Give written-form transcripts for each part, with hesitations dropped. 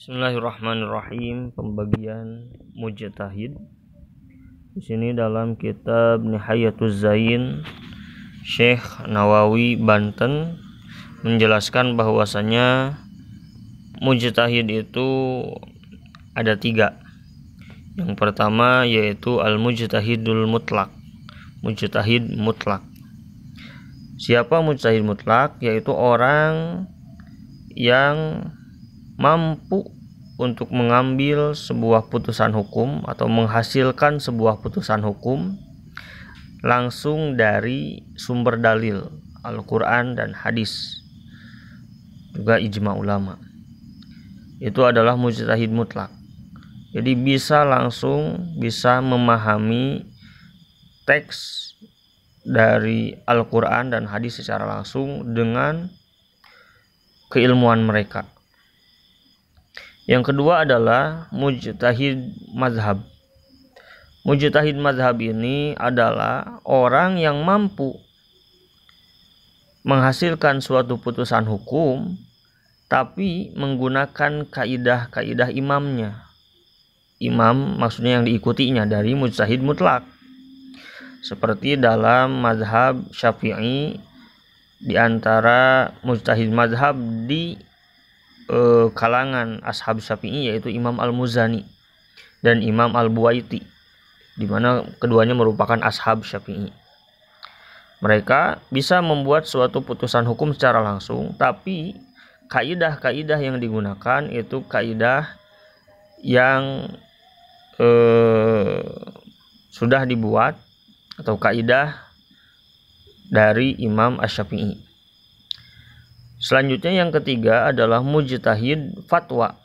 Bismillahirrahmanirrahim. Pembagian mujtahid. Di sini dalam kitab Nihayatuz Zain, Syekh Nawawi Banten menjelaskan bahwasanya mujtahid itu ada 3. Yang pertama yaitu al-mujtahidul mutlak. Mujtahid mutlak. Siapa mujtahid mutlak? Yaitu orang yang mampu untuk mengambil sebuah putusan hukum atau menghasilkan sebuah putusan hukum langsung dari sumber dalil Al-Quran dan hadis, juga ijma ulama. Itu adalah mujtahid mutlak. Jadi bisa memahami teks dari Al-Quran dan hadis secara langsung dengan keilmuan mereka. Yang kedua adalah mujtahid mazhab. Mujtahid mazhab ini adalah orang yang mampu menghasilkan suatu putusan hukum tapi menggunakan kaidah-kaidah imamnya. Imam maksudnya yang diikutinya dari mujtahid mutlak. Seperti dalam mazhab Syafi'i, di antara mujtahid mazhab di kalangan ashab Syafi'i yaitu Imam Al-Muzani dan Imam Al-Buwaiti, di mana keduanya merupakan ashab Syafi'i. Mereka bisa membuat suatu putusan hukum secara langsung, tapi kaidah-kaidah yang digunakan itu kaidah yang sudah dibuat atau kaidah dari Imam Asy-Syafi'i. Selanjutnya yang ketiga adalah mujtahid fatwa.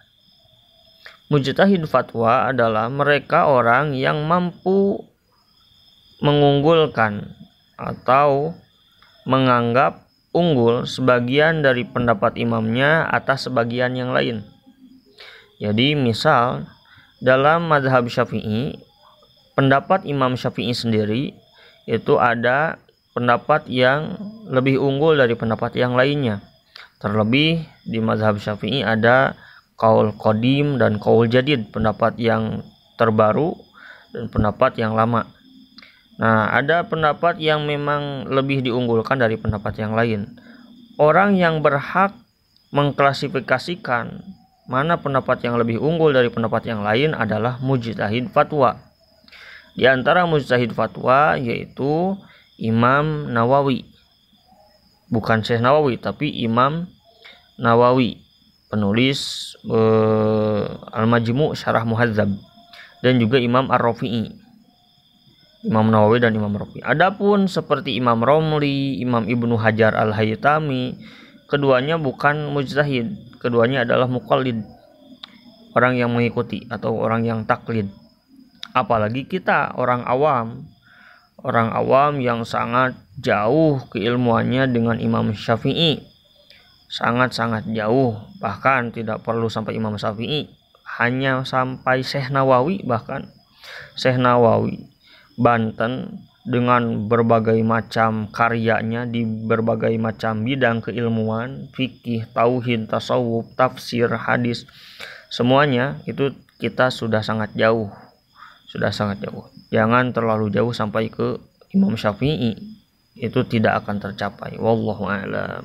Mujtahid fatwa adalah mereka orang yang mampu mengunggulkan atau menganggap unggul sebagian dari pendapat imamnya atas sebagian yang lain. Jadi misal dalam mazhab Syafi'i, pendapat Imam Syafi'i sendiri itu ada pendapat yang lebih unggul dari pendapat yang lainnya. Terlebih di mazhab Syafi'i ada qaul qadim dan qaul jadid, pendapat yang terbaru dan pendapat yang lama. Nah, ada pendapat yang memang lebih diunggulkan dari pendapat yang lain. Orang yang berhak mengklasifikasikan mana pendapat yang lebih unggul dari pendapat yang lain adalah mujtahid fatwa. Di antara mujtahid fatwa yaitu Imam Nawawi. Bukan Syekh Nawawi, tapi Imam Nawawi, penulis Al-Majmu' Syarah Muhadzab, dan juga Imam Ar-Rafi'i. Imam Nawawi dan Imam Rafi'i. Adapun seperti Imam Romli, Imam Ibnu Hajar Al-Haytami, keduanya bukan mujtahid, keduanya adalah muqallid, orang yang mengikuti atau orang yang taklid. Apalagi kita orang awam yang sangat jauh keilmuannya dengan Imam Syafi'i, sangat-sangat jauh, bahkan tidak perlu sampai Imam Syafi'i, hanya sampai Syekh Nawawi. Bahkan Syekh Nawawi Banten dengan berbagai macam karyanya di berbagai macam bidang keilmuan, fikih, tauhid, tasawuf, tafsir, hadis, semuanya itu kita sudah sangat jauh. Jangan terlalu jauh sampai ke Imam Syafi'i, itu tidak akan tercapai. Wallahu a'lam.